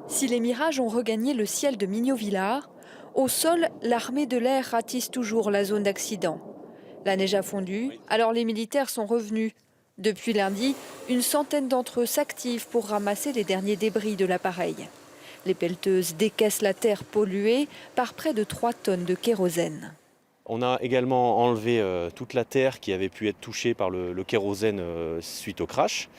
Si les Mirages ont regagné le ciel de Mignot-Villars, au sol, l'armée de l'air ratisse toujours la zone d'accident. La neige a fondu, alors les militaires sont revenus. Depuis lundi, une centaine d'entre eux s'activent pour ramasser les derniers débris de l'appareil. Les pelleteuses décaissent la terre polluée par près de 3 tonnes de kérosène. On a également enlevé toute la terre qui avait pu être touchée par le kérosène suite au crash,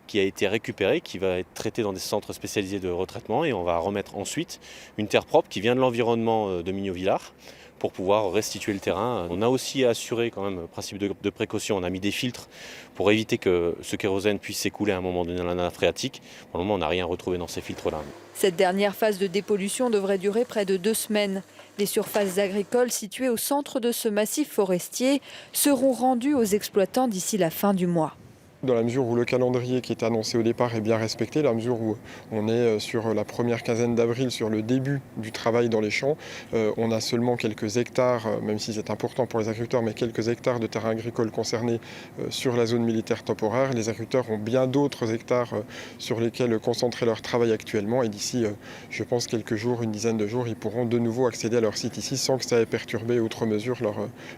qui a été récupérée, qui va être traitée dans des centres spécialisés de retraitement, et on va remettre ensuite une terre propre qui vient de l'environnement de Mignot-Villars pour pouvoir restituer le terrain. On a aussi assuré quand même le principe de précaution. On a mis des filtres pour éviter que ce kérosène puisse s'écouler à un moment donné dans la nappe phréatique. Pour le moment, on n'a rien retrouvé dans ces filtres-là. Cette dernière phase de dépollution devrait durer près de 2 semaines. Les surfaces agricoles situées au centre de ce massif forestier seront rendues aux exploitants d'ici la fin du mois. Dans la mesure où le calendrier qui était annoncé au départ est bien respecté, dans la mesure où on est sur la première quinzaine d'avril, sur le début du travail dans les champs, on a seulement quelques hectares, même si c'est important pour les agriculteurs, mais quelques hectares de terrain agricole concernés sur la zone militaire temporaire. Les agriculteurs ont bien d'autres hectares sur lesquels concentrer leur travail actuellement, et d'ici, je pense, quelques jours, une dizaine de jours, ils pourront de nouveau accéder à leur site ici sans que ça ait perturbé outre mesure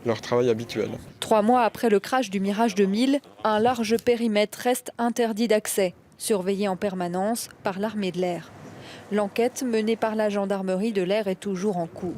leur travail habituel. 3 mois après le crash du Mirage 2000, un large périmètre reste interdit d'accès, surveillé en permanence par l'armée de l'air. L'enquête menée par la gendarmerie de l'air est toujours en cours.